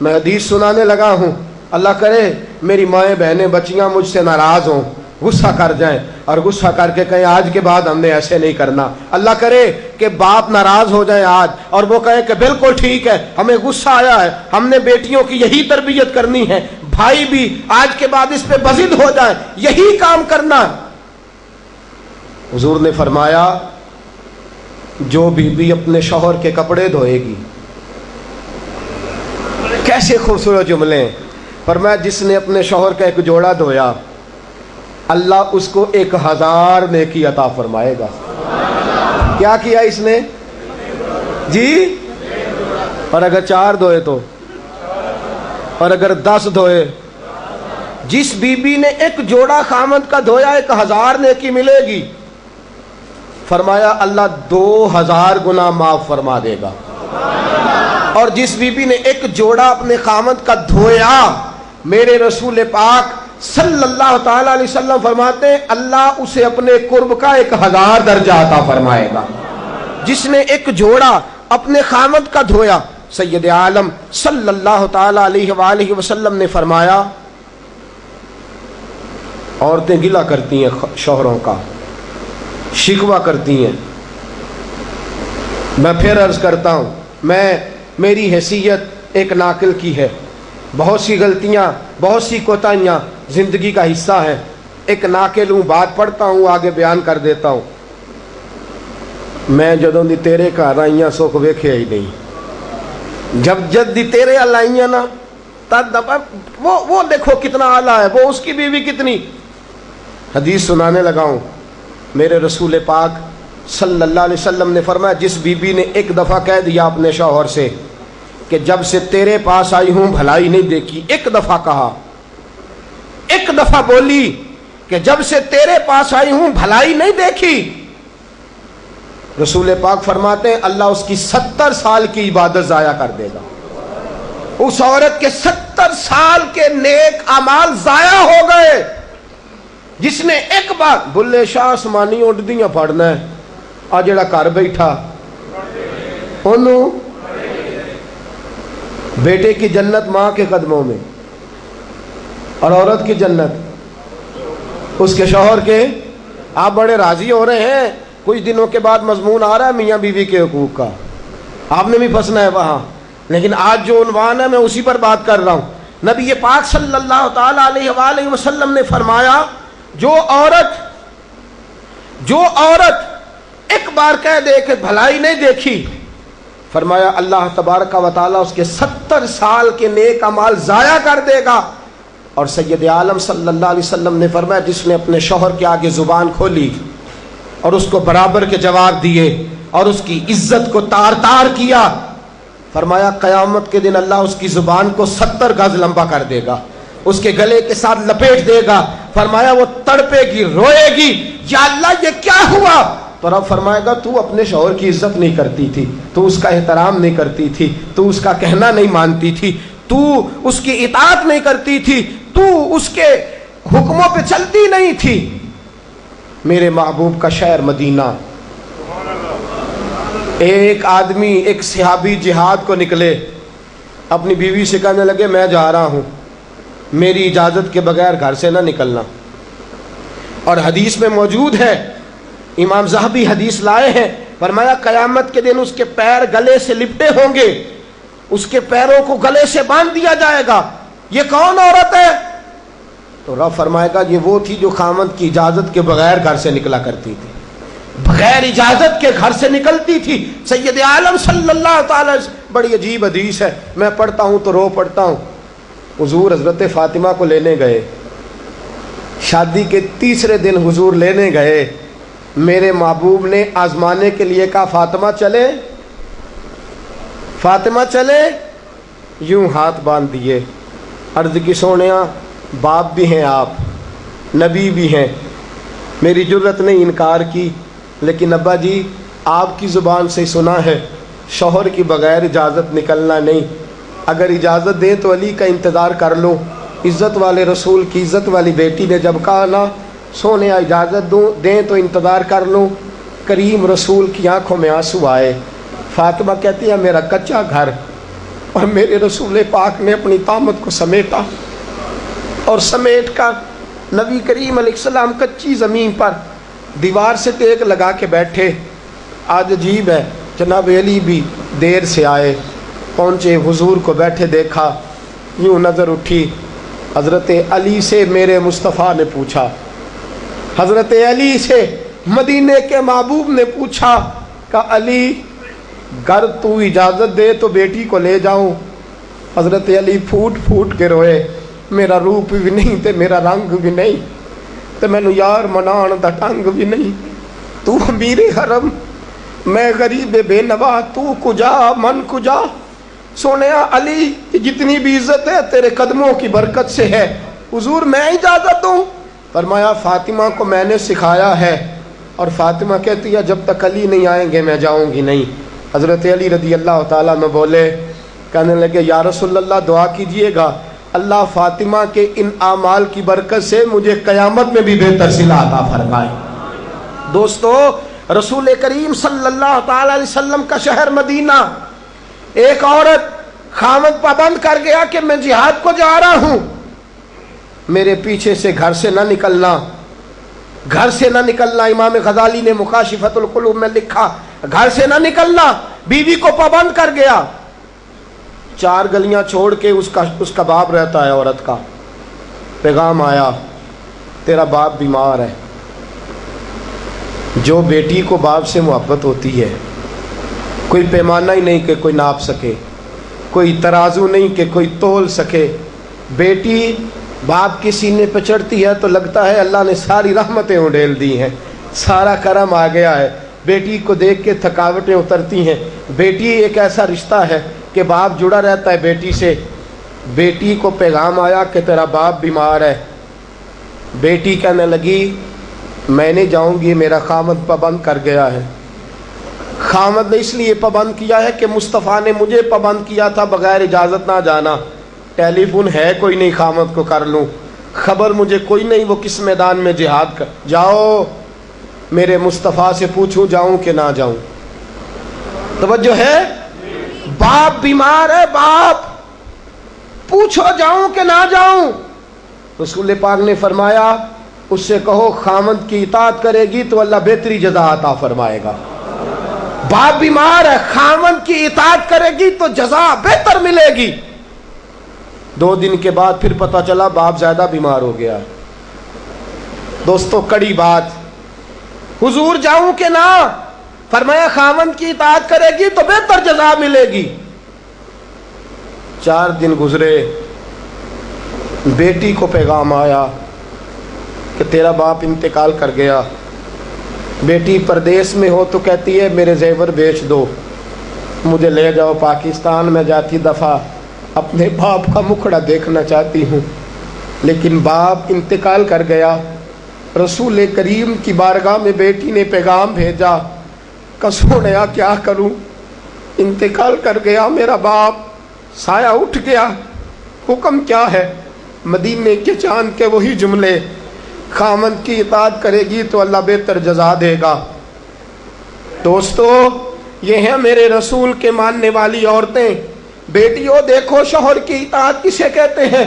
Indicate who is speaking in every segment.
Speaker 1: میں حدیث سنانے لگا ہوں، اللہ کرے میری مائیں بہنیں بچیاں مجھ سے ناراض ہوں، غصہ کر جائیں اور غصہ کر کے کہیں آج کے بعد ہم نے ایسے نہیں کرنا۔ اللہ کرے کہ باپ ناراض ہو جائیں آج اور وہ کہیں کہ بالکل ٹھیک ہے، ہمیں غصہ آیا ہے، ہم نے بیٹیوں کی یہی تربیت کرنی ہے، بھائی بھی آج کے بعد اس پہ بضد ہو جائیں، یہی کام کرنا۔ حضور نے فرمایا جو بیوی اپنے شوہر کے کپڑے دھوئے گی، کیسے خوبصورت جملے ہیں، فرمایا جس نے اپنے شوہر کا ایک جوڑا دھویا اللہ اس کو 1000 نیکی عطا فرمائے گا۔ کیا کیا اس نے جی؟ اور اگر 4 دھوئے تو، اور اگر 10 دھوئے، جس بی بی نے ایک جوڑا خامد کا دھویا 1000 نیکی ملے گی۔ فرمایا اللہ 2000 گنا معاف فرما دے گا۔ اور جس بی بی نے ایک جوڑا اپنے خامد کا دھویا، میرے رسول پاک صلی اللہ تعالی علیہ وسلم فرماتے ہیں اللہ اسے اپنے قرب کا 1000 درجہ عطا فرمائے گا۔ جس نے ایک جوڑا اپنے خامد کا دھویا، سید عالم صلی اللہ تعالی علیہ وآلہ وسلم نے فرمایا عورتیں گلہ کرتی ہیں شوہروں کا، شکوہ کرتی ہیں۔ میں پھر عرض کرتا ہوں، میری حیثیت ایک ناقل کی ہے، بہت سی غلطیاں، بہت سی کوتاہیاں زندگی کا حصہ ہے، ایک ناقل ہوں، بات پڑھتا ہوں آگے بیان کر دیتا ہوں۔ میں جدوں دی تیرے گھر آئیاں سکھ ویکھیا ہی نہیں، جب جد دی تیرے ال آئیاں نا تد وہ دیکھو کتنا اعلیٰ ہے، وہ اس کی بیوی کتنی۔ حدیث سنانے لگا ہوں، میرے رسول پاک صلی اللہ علیہ وسلم نے فرمایا جس بی بی نے ایک دفعہ کہہ دیا اپنے شوہر سے کہ جب سے تیرے پاس آئی ہوں بھلائی نہیں دیکھی، ایک دفعہ کہا، ایک دفعہ بولی کہ جب سے تیرے پاس آئی ہوں بھلائی نہیں دیکھی، رسول پاک فرماتے ہیں اللہ اس کی 70 سال کی عبادت ضائع کر دے گا۔ اس عورت کے 70 سال کے نیک اعمال ضائع ہو گئے۔ جس نے ایک بار بلے شاہ آسمانی اڈدیاں پڑھنا ہے، آ جڑا گھر بیٹھا انہوں بیٹے کی جنت ماں کے قدموں میں، اور عورت کی جنت اس کے شوہر کے۔ آپ بڑے راضی ہو رہے ہیں، کچھ دنوں کے بعد مضمون آ رہا ہے میاں بیوی کے حقوق کا، آپ نے بھی پھنسنا ہے وہاں، لیکن آج جو عنوان ہے میں اسی پر بات کر رہا ہوں۔ نبی پاک صلی اللہ تعالی علیہ وآلہ وسلم نے فرمایا جو عورت ایک بار کہہ دے کہ بھلائی نہیں دیکھی، فرمایا اللہ تبارک و تعالیٰ اس کے 70 سال کے نیک اعمال ضائع کر دے گا۔ اور سید عالم صلی اللہ علیہ وسلم نے فرمایا جس نے اپنے شوہر کے آگے زبان کھولی اور اس کو برابر کے جواب دیے اور اس کی عزت کو تار تار کیا، فرمایا قیامت کے دن اللہ اس کی زبان کو 70 گز لمبا کر دے گا، اس کے گلے کے ساتھ لپیٹ دے گا۔ فرمایا وہ تڑپے گی، روئے گی، یا اللہ یہ کیا ہوا؟ تو رب فرمائے گا تو اپنے شوہر کی عزت نہیں کرتی تھی، تو اس کا احترام نہیں کرتی تھی، تو اس کا کہنا نہیں مانتی تھی، تو اس کی اطاعت نہیں کرتی تھی، تو اس کے حکموں پہ چلتی نہیں تھی۔ میرے محبوب کا شہر مدینہ، ایک آدمی، ایک صحابی جہاد کو نکلے، اپنی بیوی سے کہنے لگے میں جا رہا ہوں، میری اجازت کے بغیر گھر سے نہ نکلنا۔ اور حدیث میں موجود ہے، امام ذہبی حدیث لائے ہیں، فرمایا قیامت کے دن اس کے پیر گلے سے لپٹے ہوں گے، اس کے پیروں کو گلے سے باندھ دیا جائے گا، یہ کون عورت ہے؟ تو رب فرمائے گا یہ وہ تھی جو خامد کی اجازت کے بغیر گھر سے نکلا کرتی تھی، بغیر اجازت کے گھر سے نکلتی تھی۔ سید عالم صلی اللہ تعالی، بڑی عجیب حدیث ہے، میں پڑھتا ہوں تو رو پڑھتا ہوں۔ حضور حضرت فاطمہ کو لینے گئے، شادی کے 3 دن حضور لینے گئے، میرے محبوب نے آزمانے کے لیے کہا فاطمہ چلے، فاطمہ چلے، یوں ہاتھ باندھ دیے، عرض کی سونیا باپ بھی ہیں آپ، نبی بھی ہیں، میری جرت نہیں انکار کی، لیکن ابا جی آپ کی زبان سے سنا ہے شوہر کی بغیر اجازت نکلنا نہیں، اگر اجازت دیں تو علی کا انتظار کر لوں۔ عزت والے رسول کی عزت والی بیٹی نے جب کہا نا سونے اجازت دیں تو انتظار کر لوں، کریم رسول کی آنکھوں میں آنسو آئے۔ فاطمہ کہتی ہے میرا کچا گھر اور میرے رسول پاک نے اپنی طامت کو سمیٹا اور سمیٹ کر نبی کریم علیہ السلام کچی زمین پر دیوار سے ٹیک لگا کے بیٹھے. آج عجیب ہے، جناب علی بھی دیر سے آئے، پہنچے، حضور کو بیٹھے دیکھا، یوں نظر اٹھی. حضرت علی سے میرے مصطفیٰ نے پوچھا، حضرت علی سے مدینے کے محبوب نے پوچھا کہ علی گر تو اجازت دے تو بیٹی کو لے جاؤں. حضرت علی پھوٹ پھوٹ کے روئے، میرا روپ بھی نہیں تے میرا رنگ بھی نہیں تے مینو یار منان دا ٹنگ بھی نہیں. تو امیر حرم، میں غریب بے نوا، تو کجا من کجا. سونیا علی جتنی بھی عزت ہے تیرے قدموں کی برکت سے ہے. حضور میں اجازت دوں؟ فرمایا فاطمہ کو میں نے سکھایا ہے. اور فاطمہ کہتی ہے جب تک علی نہیں آئیں گے میں جاؤں گی نہیں. حضرت علی رضی اللہ تعالیٰ عنہ بولے، کہنے لگے یا رسول اللہ دعا کیجئے گا اللہ فاطمہ کے ان اعمال کی برکت سے مجھے قیامت میں بھی بہتر صلہ عطا فرمائے. دوستو، رسول کریم صلی اللہ تعالیٰ علیہ وسلم کا شہر مدینہ، ایک عورت خامد پابند کر گیا کہ میں جہاد کو جا رہا ہوں، میرے پیچھے سے گھر سے نہ نکلنا، گھر سے نہ نکلنا. امام غزالی نے مکاشفۃ القلوب میں لکھا گھر سے نہ نکلنا. بیوی کو پابند کر گیا. 4 گلیاں چھوڑ کے اس کا باپ رہتا ہے عورت کا. پیغام آیا تیرا باپ بیمار ہے. جو بیٹی کو باپ سے محبت ہوتی ہے، کوئی پیمانہ ہی نہیں کہ کوئی ناپ سکے، کوئی ترازو نہیں کہ کوئی تول سکے. بیٹی باپ کے سینے پہ چڑھتی ہے تو لگتا ہے اللہ نے ساری رحمتیں اڈیل دی ہیں، سارا کرم آ گیا ہے. بیٹی کو دیکھ کے تھکاوٹیں اترتی ہیں. بیٹی ایک ایسا رشتہ ہے کہ باپ جڑا رہتا ہے بیٹی سے. بیٹی کو پیغام آیا کہ تیرا باپ بیمار ہے. بیٹی کہنے لگی میں نہیں جاؤں گی، میرا خامد پابند کر گیا ہے. خامد نے اس لیے پابند کیا ہے کہ مصطفیٰ نے مجھے پابند کیا تھا بغیر اجازت نہ جانا. ٹیلی فون ہے کوئی نہیں خامد کو کر لوں، خبر مجھے کوئی نہیں وہ کس میدان میں جہاد کر. جاؤ میرے مصطفیٰ سے پوچھوں جاؤں کہ نہ جاؤں. توجہ ہے، باپ بیمار ہے، باپ پوچھو جاؤں کہ نہ جاؤں. رسول پاک نے فرمایا اس سے کہو خامد کی اطاعت کرے گی تو اللہ بہتری جزا عطا فرمائے گا. باپ بیمار ہے، خامد کی اطاعت کرے گی تو جزا بہتر ملے گی. 2 دن کے بعد پھر پتہ چلا باپ زیادہ بیمار ہو گیا. دوستو کڑی بات، حضور جاؤں کہ نہ؟ فرمایا خامد کی اطاعت کرے گی تو بہتر جزا ملے گی. 4 دن گزرے، بیٹی کو پیغام آیا کہ تیرا باپ انتقال کر گیا. بیٹی پردیس میں ہو تو کہتی ہے میرے زیور بیچ دو، مجھے لے جاؤ پاکستان میں جاتی دفعہ اپنے باپ کا مکھڑا دیکھنا چاہتی ہوں. لیکن باپ انتقال کر گیا. رسول کریم کی بارگاہ میں بیٹی نے پیغام بھیجا کہ سونیا کیا کروں، انتقال کر گیا میرا باپ، سایہ اٹھ گیا، حکم کیا ہے؟ مدینے کے چاند کے وہی جملے، خامد کی اطاعت کرے گی تو اللہ بہتر جزا دے گا. دوستو یہ ہیں میرے رسول کے ماننے والی عورتیں. بیٹیوں دیکھو شوہر کی اطاعت کسے کہتے ہیں.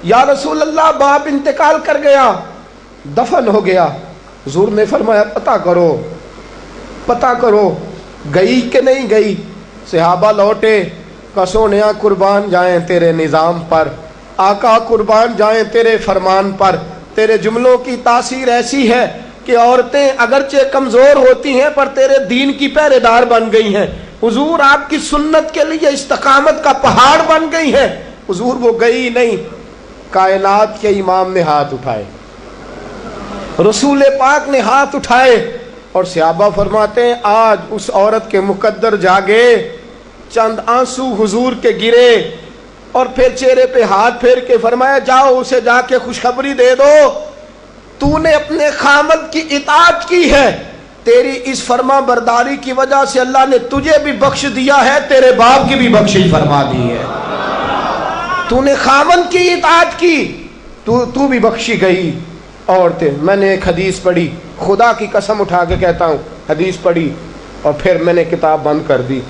Speaker 1: یا رسول اللہ باپ انتقال کر گیا، دفن ہو گیا. حضور نے فرمایا پتہ کرو گئی کہ نہیں گئی. صحابہ لوٹے کہ سونیا قربان جائیں تیرے نظام پر، آقا قربان جائیں تیرے فرمان پر. تیرے جملوں کی تاثیر ایسی ہے کہ عورتیں اگرچہ کمزور ہوتی ہیں پر تیرے دین کی پہرے دار بن گئی ہیں. حضور آپ کی سنت کے لیے استقامت کا پہاڑ بن گئی ہیں. حضور وہ گئی نہیں. کائنات کے امام نے ہاتھ اٹھائے، رسول پاک نے ہاتھ اٹھائے اور صحابہ فرماتے ہیں آج اس عورت کے مقدر جاگے. چند آنسو حضور کے گرے اور پھر چہرے پہ ہاتھ پھیر کے فرمایا جاؤ اسے جا کے خوشخبری دے دو، تو نے اپنے خامد کی اطاعت کی ہے، تیری اس فرما برداری کی وجہ سے اللہ نے تجھے بھی بخش دیا ہے، تیرے باپ کی بھی بخشش فرما دی ہے. تو نے خامد کی اطاعت کی تو بھی بخشی گئی. عورتیں، میں نے ایک حدیث پڑھی، خدا کی قسم اٹھا کے کہتا ہوں، حدیث پڑھی اور پھر میں نے کتاب بند کر دی.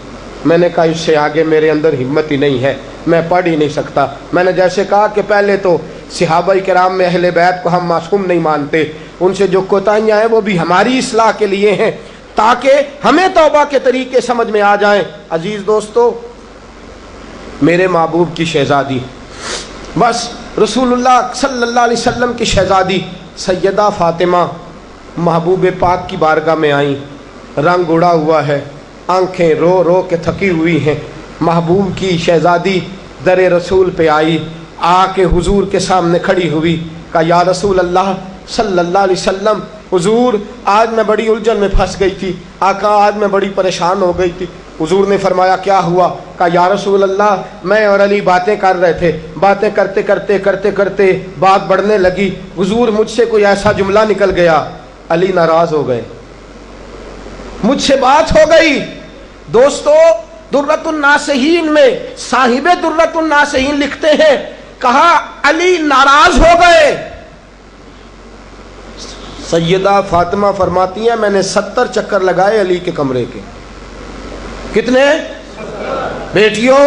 Speaker 1: میں نے کہا اس سے آگے میرے اندر ہمت ہی نہیں ہے، میں پڑھ ہی نہیں سکتا۔ میں نے جیسے کہا کہ پہلے تو صحابہ کرام میں اہل بیت کو ہم معصوم نہیں مانتے، ان سے جو کوتاہیاں ہیں وہ بھی ہماری اصلاح کے لیے ہیں تاکہ ہمیں توبہ کے طریقے سمجھ میں آ جائیں۔ عزیز دوستو، میرے محبوب کی شہزادی، بس رسول اللہ صلی اللہ علیہ وسلم کی شہزادی سیدہ فاطمہ محبوب پاک کی بارگاہ میں آئیں، رنگ اڑا ہوا ہے، آنکھیں رو رو کے تھکی ہوئی ہیں۔ محبوب کی شہزادی در رسول پہ آئی، آ کے حضور کے سامنے کھڑی ہوئی، کہا یا رسول اللہ صلی اللہ علیہ وسلم، حضور آج میں بڑی الجھن میں پھنس گئی تھی، آقا آج میں بڑی پریشان ہو گئی تھی۔ حضور نے فرمایا کیا ہوا؟ کہا یا رسول اللہ میں اور علی باتیں کر رہے تھے، باتیں کرتے کرتے کرتے کرتے بات بڑھنے لگی، حضور مجھ سے کوئی ایسا جملہ نکل گیا، علی ناراض ہو گئے، مجھ سے بات ہو گئی۔ دوستو درۃ الناصحین میں صاحب درۃ الناصحین لکھتے ہیں، کہا علی ناراض ہو گئے۔ سیدہ فاطمہ فرماتی ہیں میں نے 70 چکر لگائے علی کے کمرے کے۔ کتنے؟ بیٹیوں،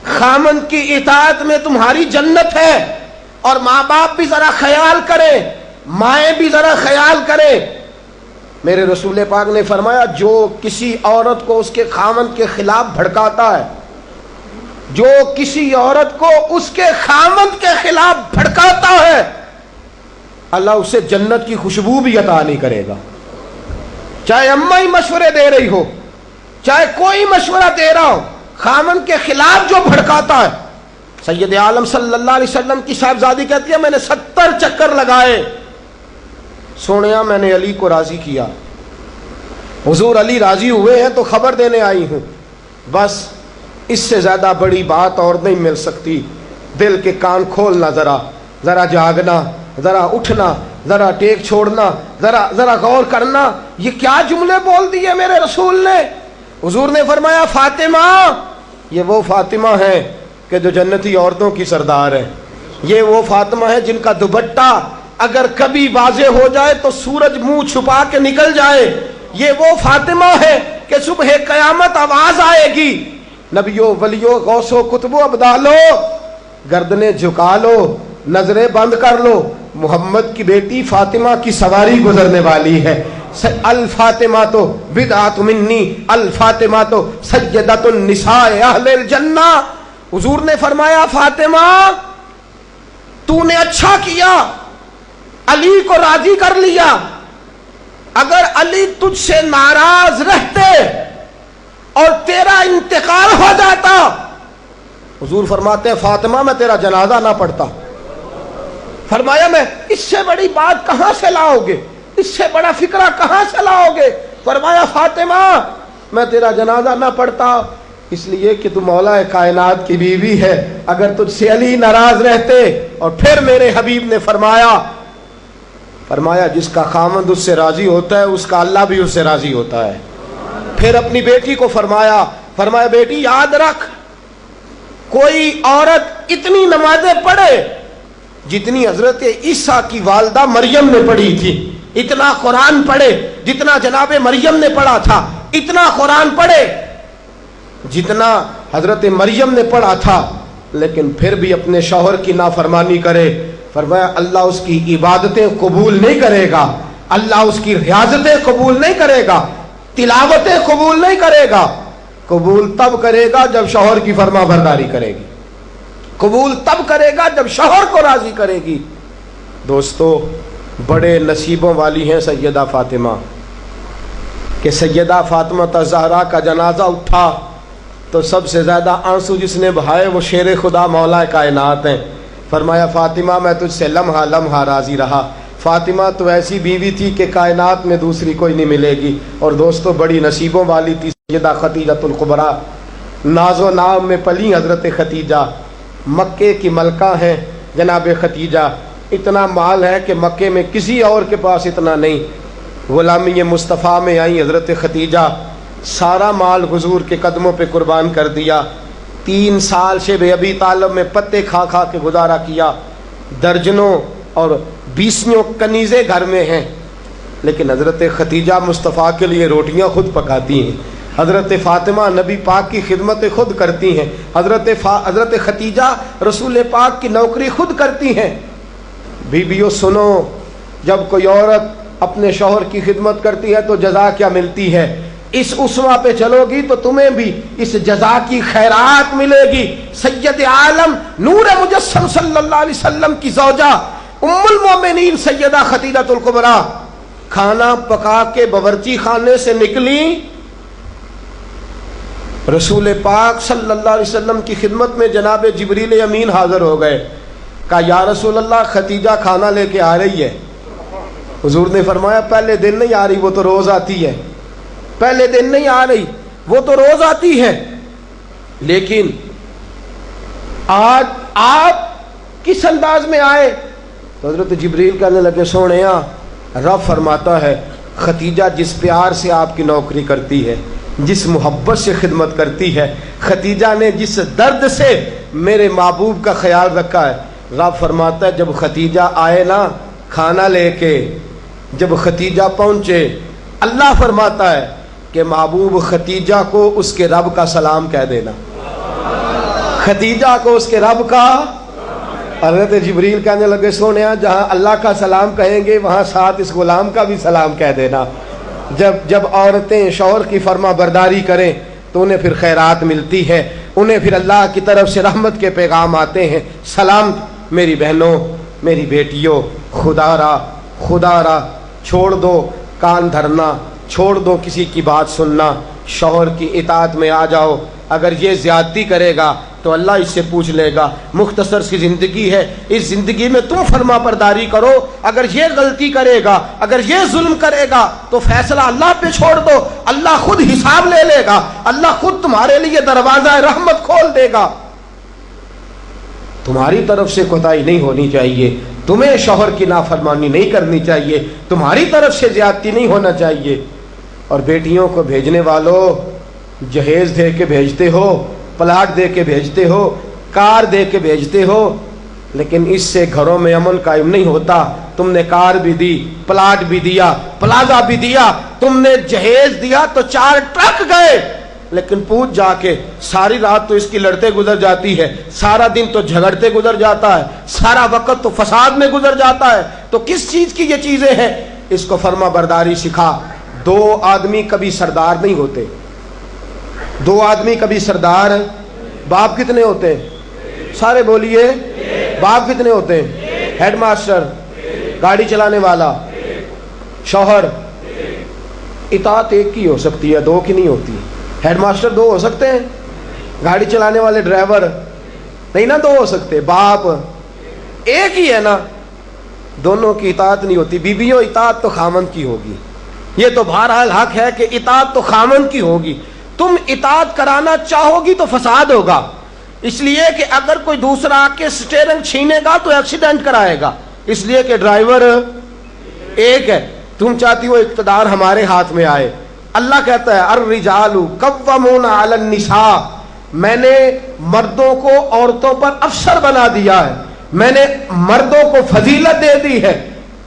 Speaker 1: خامند کی اطاعت میں تمہاری جنت ہے، اور ماں باپ بھی ذرا خیال کریں، مائیں بھی ذرا خیال کریں۔ میرے رسول پاک نے فرمایا جو کسی عورت کو اس کے خامند کے خلاف بھڑکاتا ہے، جو کسی عورت کو اس کے خامند کے خلاف بھڑکاتا ہے، اللہ اسے جنت کی خوشبو بھی عطا نہیں کرے گا۔ چاہے اماں ہی مشورے دے رہی ہو، چاہے کوئی مشورہ دے رہا ہو، خامند کے خلاف جو بھڑکاتا ہے۔ سید عالم صلی اللہ علیہ وسلم کی صاحبزادی کہتی ہے میں نے 70 چکر لگائے، سونیا میں نے علی کو راضی کیا، حضور علی راضی ہوئے ہیں تو خبر دینے آئی ہوں، بس اس سے زیادہ بڑی بات اور نہیں مل سکتی۔ دل کے کان کھولنا، ذرا جاگنا، ذرا اٹھنا، ذرا ٹیک چھوڑنا، ذرا غور کرنا، یہ کیا جملے بول دیے میرے رسول نے۔ حضور نے فرمایا فاطمہ، یہ وہ فاطمہ ہے کہ جو جنتی عورتوں کی سردار ہے، یہ وہ فاطمہ ہے جن کا دوپٹہ اگر کبھی واضح ہو جائے تو سورج منہ چھپا کے نکل جائے، یہ وہ فاطمہ ہے کہ صبح قیامت آواز آئے گی، نبیوں ولیوں غوثوں کتبوں ابدالو گردنیں جھکا لو، نظریں بند کر لو، محمد کی بیٹی فاطمہ کی سواری گزرنے والی ہے۔ الفاطمہ تو بدعت منی، الفاطمہ تو سیدۃ النساء اہل الجنہ۔ حضور نے فرمایا فاطمہ تو نے اچھا کیا، علی کو راضی کر لیا، اگر علی تجھ سے ناراض رہتے اور تیرا انتقال ہو جاتا، حضور فرماتے ہیں فاطمہ میں تیرا جنازہ نہ پڑھتا۔ فرمایا میں اس سے بڑی بات کہاں سے لاؤ گے، اس سے بڑا فکرہ کہاں سے لاؤ گے؟ فرمایا فاطمہ میں تیرا جنازہ نہ پڑھتا اس لیے کہ تو مولا کائنات کی بیوی ہے، اگر تجھ سے علی ناراض رہتے۔ اور پھر میرے حبیب نے فرمایا جس کا خامند اس سے راضی ہوتا ہے اس کا اللہ بھی اس سے راضی ہوتا ہے۔ پھر اپنی بیٹی کو فرمایا بیٹی یاد رکھ، کوئی عورت اتنی نمازیں پڑھے جتنی حضرت عیسیٰ کی والدہ مریم نے پڑھی تھی، اتنا قرآن پڑھے جتنا جناب مریم نے پڑھا تھا، اتنا قرآن پڑھے جتنا حضرت مریم نے پڑھا تھا، لیکن پھر بھی اپنے شوہر کی نافرمانی کرے، فرمایا اللہ اس کی عبادتیں قبول نہیں کرے گا، اللہ اس کی ریاضتیں قبول نہیں کرے گا، تلاوتیں قبول نہیں کرے گا۔ قبول تب کرے گا جب شوہر کی فرما برداری کرے گی، قبول تب کرے گا جب شوہر کو راضی کرے گی۔ دوستو بڑے نصیبوں والی ہیں سیدہ فاطمہ کہ سیدہ فاطمہ الزہرا کا جنازہ اٹھا تو سب سے زیادہ آنسو جس نے بہائے وہ شیر خدا مولا کائنات ہیں۔ فرمایا فاطمہ میں تجھ سے لمحہ لمحہ راضی رہا، فاطمہ تو ایسی بیوی تھی کہ کائنات میں دوسری کوئی نہیں ملے گی۔ اور دوستو بڑی نصیبوں والی تھی سیدہ خدیجۃ الکبریٰ، ناز و نام میں پلی حضرت خدیجہ، مکے کی ملکہ ہیں جناب خدیجہ، اتنا مال ہے کہ مکے میں کسی اور کے پاس اتنا نہیں۔ غلامی مصطفیٰ میں آئی حضرت خدیجہ، سارا مال حضور کے قدموں پہ قربان کر دیا، 3 سال سے بے ابی طالب میں پتے کھا کھا کے گزارا کیا، درجنوں اور 20 کنیزیں گھر میں ہیں، لیکن حضرت خدیجہ مصطفیٰ کے لیے روٹیاں خود پکاتی ہیں، حضرت فاطمہ نبی پاک کی خدمت خود کرتی ہیں، حضرت خدیجہ رسول پاک کی نوکری خود کرتی ہیں۔ بیویوں سنو، جب کوئی عورت اپنے شوہر کی خدمت کرتی ہے تو جزا کیا ملتی ہے؟ اس اسوہ پہ چلو گی تو تمہیں بھی اس جزا کی خیرات ملے گی۔ سید عالم نور مجسم صلی اللہ علیہ وسلم کی زوجہ ام المومنین سیدہ خدیجہ الکبریٰ کھانا پکا کے باورچی خانے سے نکلی، رسول پاک صلی اللہ علیہ وسلم کی خدمت میں جناب جبریل امین حاضر ہو گئے۔ کہا یا رسول اللہ خدیجہ کھانا لے کے آ رہی ہے۔ حضور نے فرمایا پہلے دن نہیں آ رہی، وہ تو روز آتی ہے۔ پہلے دن نہیں آ رہی، وہ تو روز آتی ہے، لیکن آج آپ کس انداز میں آئے؟ تو حضرت جبریل کہنے لگے سونےاں، رب فرماتا ہے خدیجہ جس پیار سے آپ کی نوکری کرتی ہے، جس محبت سے خدمت کرتی ہے، خدیجہ نے جس درد سے میرے محبوب کا خیال رکھا ہے، رب فرماتا ہے جب خدیجہ آئے نا کھانا لے کے، جب خدیجہ پہنچے، اللہ فرماتا ہے کہ محبوب خدیجہ کو اس کے رب کا سلام کہہ دینا، خدیجہ کو اس کے رب کا۔ حضرت جبریل کہنے لگے سونیا جہاں اللہ کا سلام کہیں گے وہاں ساتھ اس غلام کا بھی سلام کہہ دینا۔ جب عورتیں شوہر کی فرما برداری کریں تو انہیں پھر خیرات ملتی ہے، انہیں پھر اللہ کی طرف سے رحمت کے پیغام آتے ہیں۔ سلام میری بہنوں، میری بیٹیوں، خدا را چھوڑ دو کان دھرنا، چھوڑ دو کسی کی بات سننا، شوہر کی اطاعت میں آ جاؤ۔ اگر یہ زیادتی کرے گا تو اللہ اس سے پوچھ لے گا، مختصر سی زندگی ہے، اس زندگی میں تم فرما برداری کرو۔ اگر یہ غلطی کرے گا، اگر یہ ظلم کرے گا تو فیصلہ اللہ پہ چھوڑ دو، اللہ خود حساب لے لے گا، اللہ خود تمہارے لیے دروازہ رحمت کھول دے گا۔ تمہاری طرف سے کوتاہی نہیں ہونی چاہیے، تمہیں شوہر کی نافرمانی نہیں کرنی چاہیے، تمہاری طرف سے زیادتی نہیں ہونا چاہیے۔ اور بیٹیوں کو بھیجنے والوں، جہیز دے کے بھیجتے ہو، پلاٹ دے کے بھیجتے ہو، کار دے کے بھیجتے ہو، لیکن اس سے گھروں میں امن قائم نہیں ہوتا۔ تم نے کار بھی دی، پلاٹ بھی دیا، پلازا بھی دیا، تم نے جہیز دیا تو 4 ٹرک گئے، لیکن پوچھ جا کے ساری رات تو اس کی لڑتے گزر جاتی ہے، سارا دن تو جھگڑتے گزر جاتا ہے، سارا وقت تو فساد میں گزر جاتا ہے، تو کس چیز کی یہ چیزیں ہیں؟ اس کو فرما برداری سکھا۔ 2 آدمی کبھی سردار نہیں ہوتے، 2 آدمی کبھی سردار۔ باپ کتنے ہوتے ہیں؟ سارے بولیے، باپ کتنے ہوتے ہیں؟ ہیڈ ماسٹر، گاڑی چلانے والا، شوہر۔ اطاعت ایک کی ہو سکتی ہے، 2 کی نہیں ہوتی۔ ہیڈ ماسٹر 2 ہو سکتے ہیں، گاڑی چلانے والے ڈرائیور نہیں نا 2 ہو سکتے، باپ ایک ہی ہے نا، دونوں کی اطاعت نہیں ہوتی۔ بیویوں اطاعت تو خامند کی ہوگی، یہ تو بہرحال حق ہے کہ اطاعت تو خامند کی ہوگی۔ تم اطاعت کرانا چاہو گی تو فساد ہوگا، اس لیے کہ اگر کوئی دوسرا آ کے سٹیئرنگ چھینے گا تو ایکسیڈنٹ کرائے گا، اس لیے کہ ڈرائیور ایک ہے۔ تم چاہتی ہو اقتدار ہمارے ہاتھ میں آئے، اللہ کہتا ہے الرجال قوامون علی النساء، میں نے مردوں کو عورتوں پر افسر بنا دیا ہے، میں نے مردوں کو فضیلت دے دی ہے۔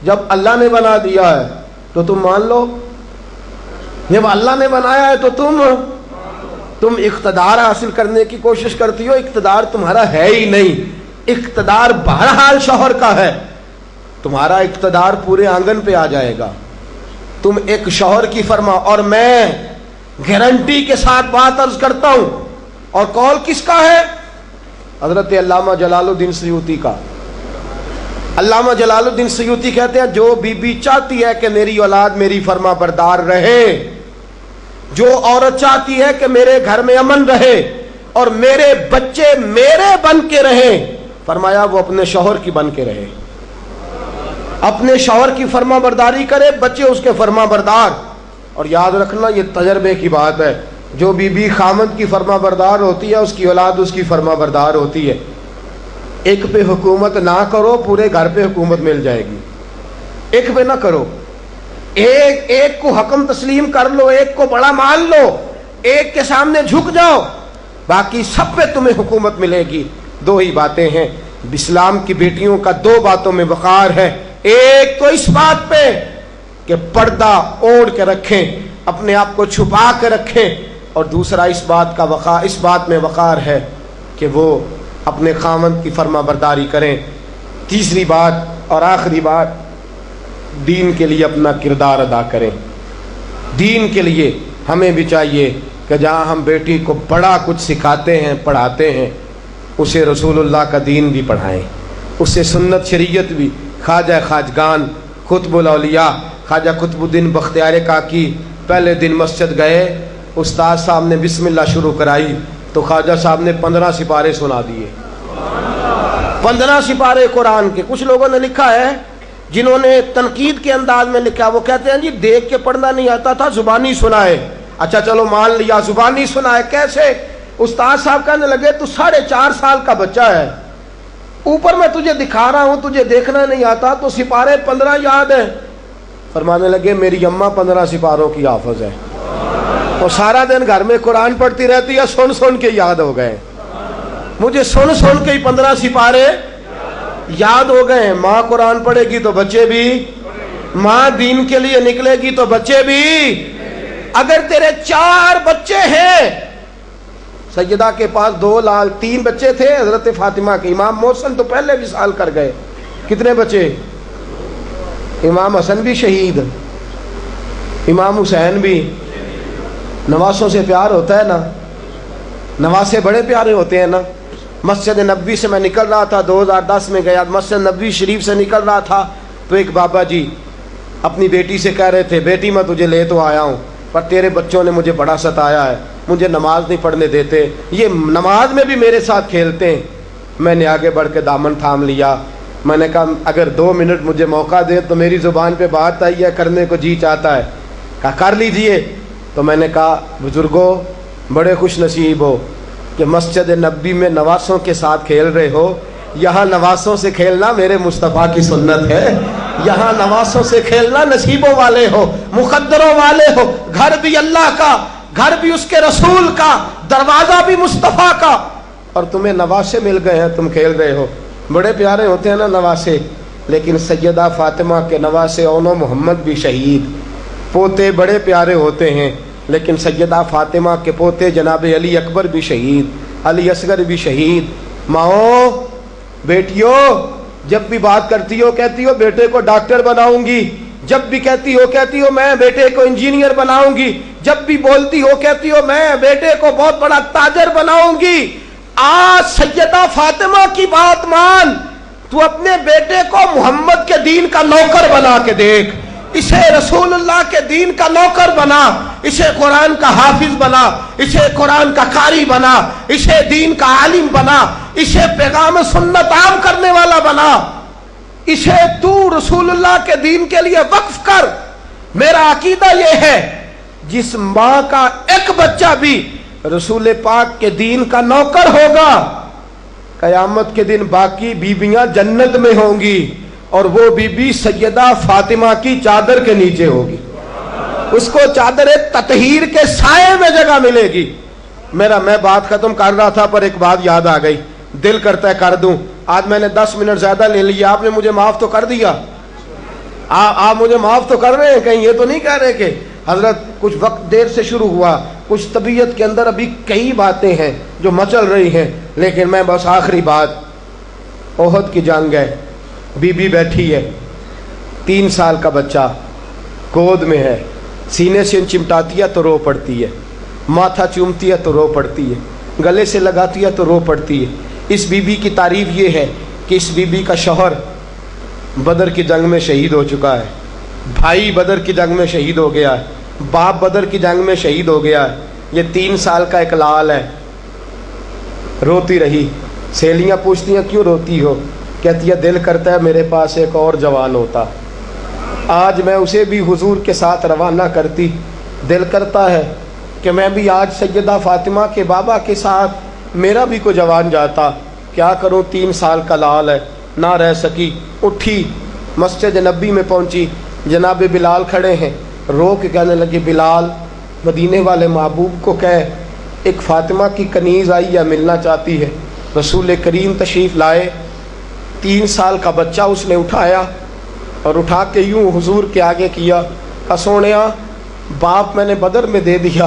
Speaker 1: جب اللہ نے بنا دیا ہے تو تم مان لو، جب اللہ نے بنایا ہے تو تم اقتدار حاصل کرنے کی کوشش کرتی ہو، اقتدار تمہارا ہے ہی نہیں، اقتدار بہرحال شوہر کا ہے، تمہارا اقتدار پورے آنگن پہ آ جائے گا۔ تم ایک شوہر کی فرما، اور میں گارنٹی کے ساتھ بات عرض کرتا ہوں، اور قول کس کا ہے؟ حضرت علامہ جلال الدین سیوطی کا۔ علامہ جلال الدین سیوطی کہتے ہیں جو بی چاہتی ہے کہ میری اولاد میری فرما بردار رہے، جو عورت چاہتی ہے کہ میرے گھر میں امن رہے اور میرے بچے میرے بن کے رہیں، فرمایا وہ اپنے شوہر کی بن کے رہے، اپنے شوہر کی فرما برداری کرے، بچے اس کے فرما بردار۔ اور یاد رکھنا یہ تجربے کی بات ہے، جو بی خامند کی فرما بردار ہوتی ہے اس کی اولاد اس کی فرما بردار ہوتی ہے۔ ایک پہ حکومت نہ کرو، پورے گھر پہ حکومت مل جائے گی۔ ایک پہ نہ کرو، ایک کو حکم تسلیم کر لو، ایک کو بڑا مان لو، ایک کے سامنے جھک جاؤ، باقی سب پہ تمہیں حکومت ملے گی۔ 2 ہی باتیں ہیں، اسلام کی بیٹیوں کا 2 باتوں میں وقار ہے۔ ایک تو اس بات پہ کہ پردہ اوڑھ کے رکھیں، اپنے آپ کو چھپا کے رکھیں، اور دوسرا اس بات میں وقار ہے کہ وہ اپنے خاوند کی فرما برداری کریں. تیسری بات اور آخری بات، دین کے لیے اپنا کردار ادا کریں. دین کے لیے ہمیں بھی چاہیے کہ جہاں ہم بیٹی کو بڑا کچھ سکھاتے ہیں پڑھاتے ہیں، اسے رسول اللہ کا دین بھی پڑھائیں، اسے سنت شریعت بھی. خواجہ خواجگان قطب الاولیاء خواجہ قطب الدین بختیار کاکی پہلے دن مسجد گئے، استاد صاحب نے بسم اللہ شروع کرائی تو خواجہ صاحب نے 15 سپارے سنا دیے. 15 سپارے قرآن کے. کچھ لوگوں نے لکھا ہے جنہوں نے تنقید کے انداز میں لکھا، وہ کہتے ہیں جی دیکھ کے پڑھنا نہیں آتا تھا، زبانی سنائے. اچھا چلو مان لیا زبانی سنائے. کیسے؟ استاد صاحب کہنے لگے تو 4.5 سال کا بچہ ہے، اوپر میں تجھے دکھا رہا ہوں، تجھے دیکھنا نہیں آتا تو سپارے 15 یاد ہیں. فرمانے لگے میری اماں 15 سپاروں کی حافظ ہے، تو سارا دن گھر میں قرآن پڑھتی رہتی ہے، سن سن کے یاد ہو گئے. مجھے سن سن کے ہی 15 سپارے یاد ہو گئے. ماں قرآن پڑھے گی تو بچے بھی، ماں دین کے لیے نکلے گی تو بچے بھی. اگر تیرے 4 بچے ہیں، سیدہ کے پاس 2 لال 3 بچے تھے حضرت فاطمہ کے، امام محسن تو پہلے وصال کر گئے. کتنے بچے؟ امام حسن بھی شہید، امام حسین بھی. نواسوں سے پیار ہوتا ہے نا، نواسے بڑے پیارے ہوتے ہیں نا. مسجد نبوی سے میں نکل رہا تھا، 2010 میں گیا، مسجد نبوی شریف سے نکل رہا تھا تو ایک بابا جی اپنی بیٹی سے کہہ رہے تھے بیٹی میں تجھے لے تو آیا ہوں پر تیرے بچوں نے مجھے بڑا ستایا ہے، مجھے نماز نہیں پڑھنے دیتے، یہ نماز میں بھی میرے ساتھ کھیلتے ہیں. میں نے آگے بڑھ کے دامن تھام لیا. میں نے کہا اگر 2 منٹ مجھے موقع دے تو میری زبان پہ بات آئی ہے، کرنے کو جی چاہتا ہے. کہا کر لیجئے. تو میں نے کہا بزرگوں بڑے خوش نصیب ہو کہ مسجد نبوی میں نواسوں کے ساتھ کھیل رہے ہو. یہاں نواسوں سے کھیلنا میرے مصطفیٰ کی سنت ہے. یہاں نواسوں سے کھیلنا نصیبوں والے ہو، مقدروں والے ہو. گھر بھی اللہ کا، گھر بھی اس کے رسول کا، دروازہ بھی مصطفیٰ کا، اور تمہیں نواسے مل گئے ہیں، تم کھیل رہے ہو. بڑے پیارے ہوتے ہیں نا نواسے. لیکن سیدہ فاطمہ کے نواسے اونو محمد بھی شہید. پوتے بڑے پیارے ہوتے ہیں لیکن سیدہ فاطمہ کے پوتے جناب علی اکبر بھی شہید، علی اصغر بھی شہید. ماؤں بیٹیوں جب بھی بات کرتی ہو کہتی ہو بیٹے کو ڈاکٹر بناؤں گی، جب بھی کہتی ہو میں بیٹے کو انجینئر بناؤں گی، جب بھی بولتی ہو کہتی ہو میں بیٹے کو بہت بڑا تاجر بناؤں گی. آج سیدہ فاطمہ کی بات مان، تو اپنے بیٹے کو محمد کے دین کا نوکر بنا کے دیکھ، اسے رسول اللہ کے دین کا نوکر بنا، اسے قرآن کا حافظ بنا، اسے قرآن کا قاری بنا، اسے دین کا عالم بنا، اسے پیغام سنت عام کرنے والا بنا، اسے تو رسول اللہ کے دین کے لیے وقف کر. میرا عقیدہ یہ ہے جس ماں کا ایک بچہ بھی رسول پاک کے دین کا نوکر ہوگا، قیامت کے دن باقی بیویاں جنت میں ہوں گی اور وہ بی بی سیدہ فاطمہ کی چادر کے نیچے ہوگی. اس کو چادر تطہیر کے سائے میں جگہ ملے گی. میں بات ختم کر رہا تھا پر ایک بات یاد آ گئی، دل کرتا ہے کر دوں. آج میں نے 10 منٹ زیادہ لے لیا، آپ نے مجھے معاف تو کر دیا، آپ مجھے معاف تو کر رہے ہیں، کہیں یہ تو نہیں کہہ رہے کہ حضرت کچھ وقت دیر سے شروع ہوا، کچھ طبیعت کے اندر ابھی کئی باتیں ہیں جو مچل رہی ہیں. لیکن میں بس آخری بات، احد کی جنگ ہے، بی بی بیٹھی ہے، 3 سال کا بچہ گود میں ہے، سینے سے چمٹاتی ہے تو رو پڑتی ہے، ماتھا چومتی ہے تو رو پڑتی ہے، گلے سے لگاتی ہے تو رو پڑتی ہے. اس بی بی کی تعریف یہ ہے کہ اس بی بی کا شوہر بدر کی جنگ میں شہید ہو چکا ہے، بھائی بدر کی جنگ میں شہید ہو گیا ہے، باپ بدر کی جنگ میں شہید ہو گیا ہے. یہ 3 سال کا ایک لال ہے. روتی رہی. سہیلیاں پوچھتی ہیں کیوں روتی ہو؟ کہتی ہے دل کرتا ہے میرے پاس ایک اور جوان ہوتا، آج میں اسے بھی حضور کے ساتھ روانہ کرتی. دل کرتا ہے کہ میں بھی آج سیدہ فاطمہ کے بابا کے ساتھ میرا بھی کوئی جوان جاتا. کیا کروں، 3 سال کا لال ہے. نہ رہ سکی، اٹھی مسجد نبی میں پہنچی. جناب بلال کھڑے ہیں، رو کے کہنے لگے بلال مدینے والے محبوب کو کہے ایک فاطمہ کی کنیز آئی ہے، ملنا چاہتی ہے. رسول کریم تشریف لائے. 3 سال کا بچہ اس نے اٹھایا اور اٹھا کے یوں حضور کے آگے کیا. سونیا باپ میں نے بدر میں دے دیا،